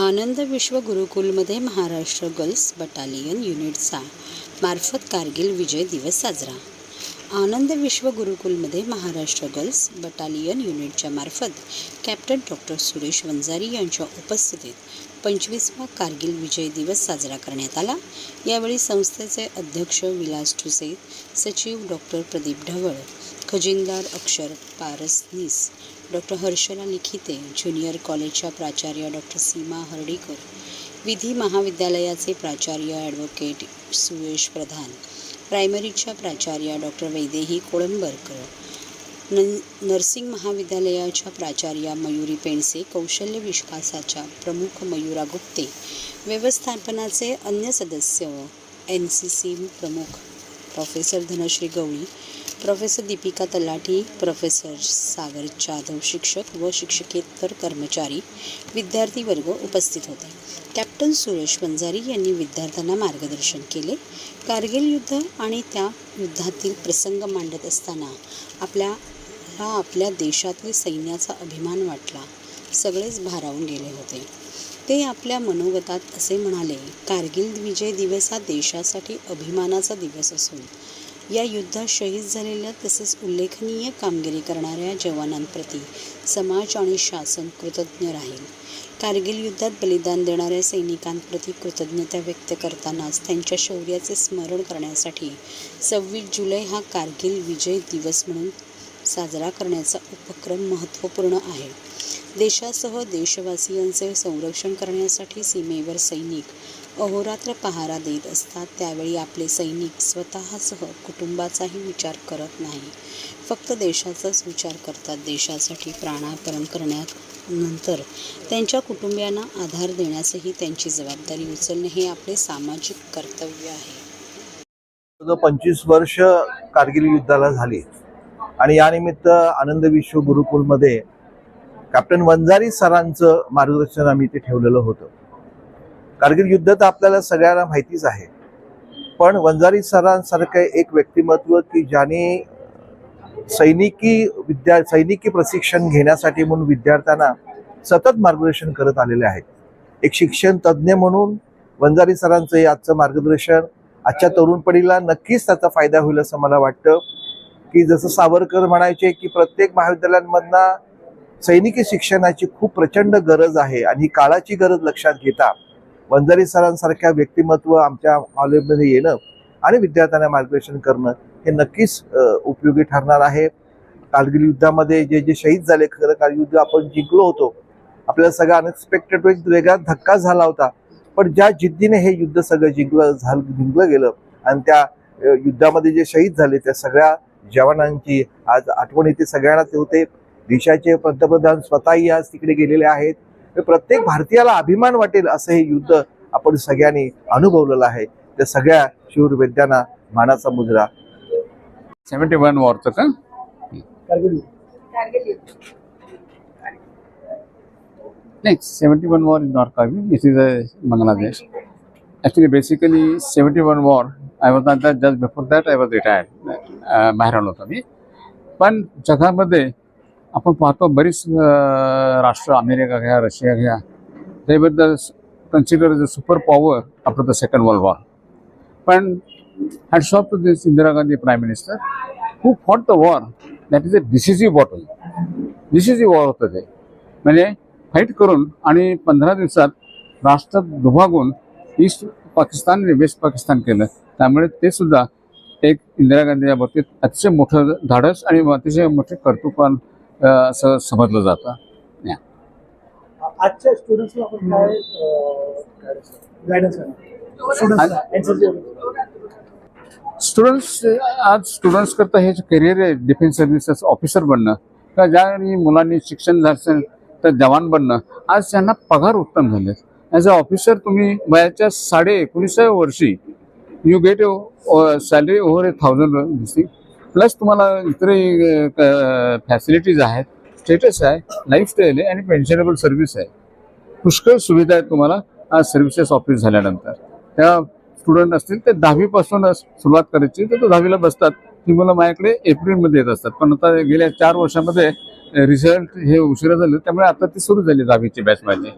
आनंद विश्व गुरुकुलमध्ये Maharashtra girls battalion युनिटचा मार्फत कारगिल विजय दिवस साजरा. आनंद विश्व गुरुकुलमध्ये महाराष्ट्र गर्ल्स बटालियन युनिटच्या मार्फत कॅप्टन डॉक्टर सुरेश वंजारी यांच्या उपस्थितीत 25वा कारगिल विजय दिवस साजरा करण्यात आला. यावेळी संस्थेचे अध्यक्ष विलास ठुसे, सचिव डॉक्टर प्रदीप ढवळ, खजिनदार अक्षर पारसनीस, डॉक्टर हर्षला लिखिते, ज्युनियर कॉलेजच्या प्राचार्य डॉक्टर सीमा हर्डीकर, विधी महाविद्यालयाचे प्राचार्य ॲडव्होकेट सुयश प्रधान, प्रायमरीच्या प्राचार्य डॉक्टर वैदेही कोळंबरकर, नर्सिंग महाविद्यालयाच्या प्राचार्या मयुरी पेंडसे, कौशल्य विकासाच्या प्रमुख मयुरा गुप्ते, व्यवस्थापनाचे अन्य सदस्य NCC प्रमुख प्रोफेसर धनश्री गवळी, प्रोफेसर दीपिका तलाठी, प्रोफेसर सागर जाधव शिक्षक व शिक्षकेतर कर्मचारी, विद्यार्थी वर्ग उपस्थित होते. कॅप्टन सुरेश वंजारी यांनी विद्यार्थ्यांना मार्गदर्शन केले. कारगिल युद्ध आणि त्या युद्धातील प्रसंग मांडत असताना आपल्या देशातील सैन्याचा अभिमान वाटला. सगळेच भारावून गेले होते. ते आपल्या मनोगतात असे म्हणाले, कारगिल विजय दिवस हा देशासाठी अभिमानाचा दिवस असून या युद्धात शहीद झालेल्या तसेच उल्लेखनीय कामगिरी करणाऱ्या जवानांप्रती समाज आणि शासन कृतज्ञ राहील. कारगिल युद्धात बलिदान देणाऱ्या सैनिकांप्रती कृतज्ञता व्यक्त करतानाच त्यांच्या शौर्याचे स्मरण करण्यासाठी 26 जुलै हा कारगिल विजय दिवस म्हणून साजरा करण्याचा उपक्रम महत्त्वपूर्ण आहे. देशासह देशवासियांचे संरक्षण करण्यासाठी सीमेवर सैनिक अहोरात्र पहारा देत असतात. त्यावेळी आपले सैनिक स्वतःसह कुटुंबाचाही विचार करत नाही, फक्त देशाचाच विचार करतात. देशासाठी प्राणार्पण करण्यानंतर त्यांच्या कुटुंबियांना आधार देण्यासही त्यांची जबाबदारी उचलणे हे आपले सामाजिक कर्तव्य आहे. 25 वर्ष कारगिल युद्धाला झाली आणि यानिमित्त आनंद विश्व गुरुकुलमध्ये कॅप्टन वंजारी सरांचं मार्गदर्शन आम्ही इथे ठेवलेलं होतं. कारगिल युद्ध तर आपल्याला सगळ्यांना माहितीच आहे, पण वंजारी सरांसारखं एक व्यक्तिमत्व की ज्याने सैनिकी प्रशिक्षण घेण्यासाठी म्हणून विद्यार्थ्यांना सतत मार्गदर्शन करत आलेले आहेत. एक शिक्षण तज्ज्ञ म्हणून वंजारी सरांचं आजचं मार्गदर्शन आजच्या तरुण पिढीला नक्कीच त्याचा फायदा होईल असं मला वाटतं. की जसं सावरकर म्हणायचे की प्रत्येक महाविद्यालयांमधनं सैनिकी शिक्षणाची खूप प्रचंड गरज आहे आणि ही काळाची गरज लक्षात घेता वंजारी सरांसारख्या व्यक्तिमत्व आमच्या कॉलेजमध्ये येणं आणि विद्यार्थ्यांना मार्गदर्शन करणं हे नक्कीच उपयोगी ठरणार आहे. कारगिल युद्धामध्ये जे शहीद झाले, खरं कारगिल युद्ध आपण जिंकलो होतो. आपल्याला सगळं अनएक्सपेक्टेड वेगळा धक्का झाला होता, पण ज्या जिद्दीने हे युद्ध सगळं जिंकलं गेलं आणि त्या युद्धामध्ये जे शहीद झाले त्या सगळ्या जवानांची आज आठवण येते सगळ्यांना. ते होते देशाचे पंतप्रधान स्वतःही आज तिकडे गेलेले आहेत. प्रत्येक भारतीयाला अभिमान वाटेल असं हे युद्ध आपण सगळ्यांनी अनुभवलेलं आहे. त्या सगळ्या शूर वैद्यांना मानाचा मुजरा. 71 वॉरचं का नाही, 71 war is not Kargil, it is a Bangladesh. Actually, basically 71 war, I was not that, just before that I was retired. बाहेर आलो होतो मी. पण जगामध्ये आपण पाहतो बरीच राष्ट्र, अमेरिका घ्या, रशिया घ्या, त्याबद्दल consider the super power after the second world war. पण hats off to this Indira Gandhi prime minister who fought the war. That is a decisive battle. Decisive war होतं ते, म्हणजे फाईट करून आणि 15 दिवसात राष्ट्र दुभागून ईस्ट पाकिस्तान आणि वेस्ट पाकिस्तान केलं. त्यामुळे ते सुद्धा एक इंदिरा गांधीच्या बाबतीत अतिशय मोठं धाडस आणि अतिशय मोठे कर्तृत्ववान असं समजलं जातं. आजच्या स्टुडंट्सला आपण काय गायडन्स स्टुडंट्स करता हे करिअर आहे डिफेन्स सर्व्हिसेस ऑफिसर बनणं, किंवा ज्या मुलांनी शिक्षण झालं तर जवान बनणं. आज त्यांना पगार उत्तम झाले. ॲज अ ऑफिसर तुम्ही वयाच्या 19.5व्या वर्षी you get salary over 1000 plus तुम्हाला इतरही फॅसिलिटीज आहेत, स्टेटस आहे, लाईफस्टाईल आहे आणि पेन्शनेबल सर्व्हिस आहे. पुष्कळ सुविधा आहेत तुम्हाला आज सर्व्हिसेस ऑफिस झाल्यानंतर. त्या स्टुडंट असतील ते 10वीपासून सुरुवात करायची तर तो 10वीला बसतात. ती मुलं माझ्याकडे एप्रिलमध्ये येत असतात, पण आता गेल्या 4 वर्षामध्ये रिझल्ट हे उशिरा झाले, त्यामुळे आता ती सुरू झाली 10वीची बॅच माझी.